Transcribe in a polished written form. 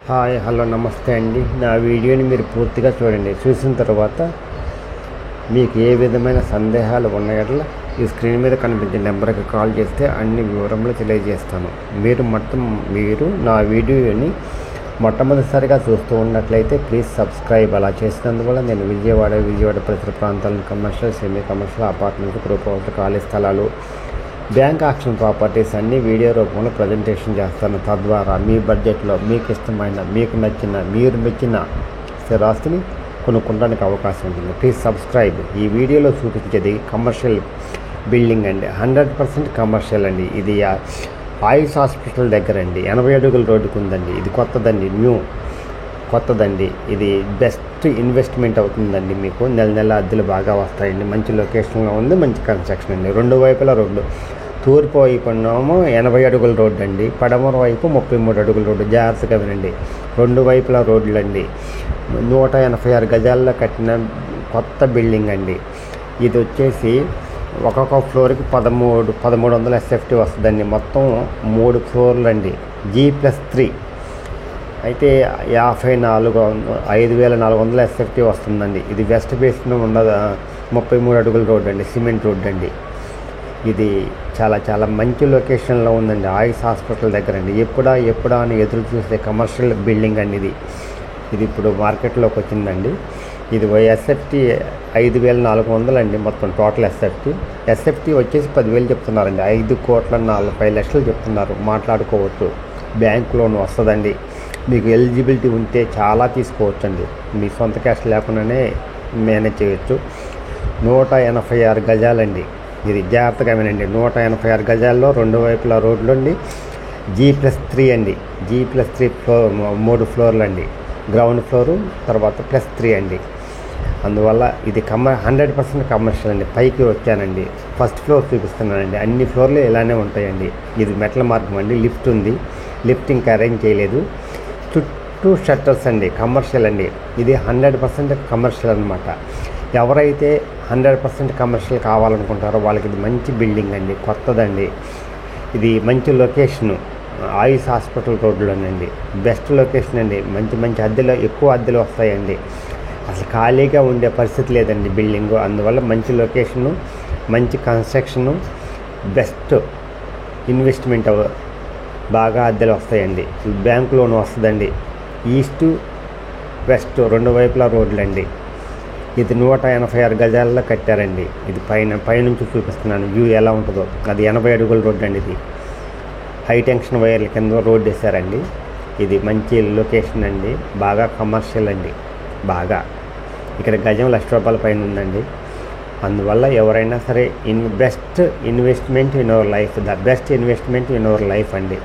Hi hello నమస్తే అండి. నా వీడియోని మీరు పూర్తిగా చూడండి. చూసిన తర్వాత మీకు ఏ విధమైన సందేహాలు ఉన్నాయట్లా ఈ స్క్రీన్ మీద కనిపించే నెంబర్కి కాల్ చేస్తే అన్ని వివరములు తెలియజేస్తాను. మీరు నా వీడియోని మొట్టమొదటిసారిగా చూస్తూ ఉన్నట్లయితే ప్లీజ్ సబ్స్క్రైబ్. అలా చేసినందువల్ల నేను విజయవాడ పరిసర ప్రాంతాలను commercial, semi commercial, apartments, group house, ఖాళీ స్థలాలు, బ్యాంక్ ఆక్షన్ ప్రాపర్టీస్ అన్నీ వీడియో రూపంలో ప్రజెంటేషన్ చేస్తాను. తద్వారా మీ బడ్జెట్లో మీకు ఇష్టమైన, మీకు నచ్చిన, మీరు మెచ్చిన స్థిరాస్తిని కొనుక్కోవడానికి అవకాశం ఉంటుంది. Please subscribe. ఈ వీడియోలో చూపించేది కమర్షియల్ బిల్డింగ్ అండి. 100% కమర్షియల్ అండి. ఇది ఆయుష్ హాస్పిటల్ దగ్గర అండి. 80 అడుగుల రోడ్డుకు ఉందండి. ఇది కొత్తదండి. ఇది బెస్ట్ ఇన్వెస్ట్మెంట్ అవుతుందండి. మీకు నెల అద్దెలు బాగా వస్తాయండి. మంచి లొకేషన్లో ఉంది, మంచి కన్స్ట్రక్షన్ అండి. రెండు వైపుల రోడ్లు. తూర్పు వైపు ఉన్నామో 80 అడుగుల రోడ్డు అండి, పడమర వైపు 33 అడుగుల రోడ్డు. జాగ్రత్తగా వినండి. రెండు వైపుల రోడ్లు అండి. 186 గజాల్లో కట్టిన కొత్త బిల్డింగ్ అండి. ఇది వచ్చేసి ఒక్కొక్క ఫ్లోర్కి 1300 SFT వస్తుందండి. మొత్తం 3 ఫ్లోర్లు అండి. G+3 అయితే 5400 SFT వస్తుందండి. ఇది వెస్ట్ బేస్లో ఉన్న 33 అడుగుల రోడ్డు అండి. సిమెంట్ రోడ్డు అండి. ఇది చాలా మంచి లొకేషన్లో ఉందండి. ఆయుష్ హాస్పిటల్ దగ్గర అండి. ఎప్పుడా అని ఎదురు చూసే కమర్షియల్ బిల్డింగ్ అండి. ఇది ఇప్పుడు మార్కెట్లోకి వచ్చిందండి. ఇది SFT 5400 అండి. మొత్తం టోటల్ SFT వచ్చేసి 10,000 చెప్తున్నారండి. 5,40,00,000 చెప్తున్నారు. మాట్లాడుకోవచ్చు. బ్యాంక్ లోన్ వస్తుందండి. మీకు ఎలిజిబిలిటీ ఉంటే చాలా తీసుకోవచ్చండి. మీ సొంత క్యాష్ లేకుండానే మేనేజ్ చేయొచ్చు. 186 గజాలండి. ఇది జాగ్రత్తగా వినండి. 186 గజాల్లో రెండు వైపుల రోడ్లు అండి. G+3 అండి. G+3 ఫ్లోర్, 3 ఫ్లోర్లు అండి. గ్రౌండ్ ఫ్లోరు తర్వాత +3 అండి. అందువల్ల ఇది 100% కమర్షియల్ అండి. పైకి వచ్చానండి. ఫస్ట్ ఫ్లోర్ చూపిస్తున్నానండి. అన్ని ఫ్లోర్లు ఇలానే ఉంటాయండి. ఇది మెట్ల మార్గం అండి. లిఫ్ట్ ఉంది. లిఫ్ట్ ఇంకా అరేంజ్ చేయలేదు. చుట్టూ షట్టర్స్ అండి. కమర్షియల్ అండి. ఇది 100% కమర్షియల్ అనమాట. ఎవరైతే 100% కమర్షియల్ కావాలనుకుంటారో వాళ్ళకి ఇది మంచి బిల్డింగ్ అండి. కొత్తదండి. ఇది మంచి లొకేషను. ఆయుష్ హాస్పిటల్ రోడ్లోనండి. బెస్ట్ లొకేషన్ అండి. మంచి ఎక్కువ అద్దెలు వస్తాయండి. అసలు ఖాళీగా ఉండే పరిస్థితి లేదండి బిల్డింగు. అందువల్ల మంచి లొకేషను, మంచి కన్స్ట్రక్షను, బెస్ట్ ఇన్వెస్ట్మెంట్, బాగా అద్దెలు వస్తాయండి. బ్యాంక్ లోన్ వస్తుందండి. ఈస్ట్ వెస్ట్ రెండు వైపుల రోడ్లు అండి. ఇది 186 గజాల్లో కట్టారండి. ఇది పైనుంచి చూపిస్తున్నాను వ్యూ ఎలా ఉంటుందో. అది 80 అడుగుల రోడ్డు అండి. ఇది హై టెన్షన్ వైర్ల కింద రోడ్డు వేశారండి. ఇది మంచి లొకేషన్ అండి. బాగా కమర్షియల్ అండి. బాగా ఇక్కడ గజం ₹1,00,000 పైన ఉందండి. అందువల్ల ఎవరైనా సరే best investment in our life, the best investment in our life అండి.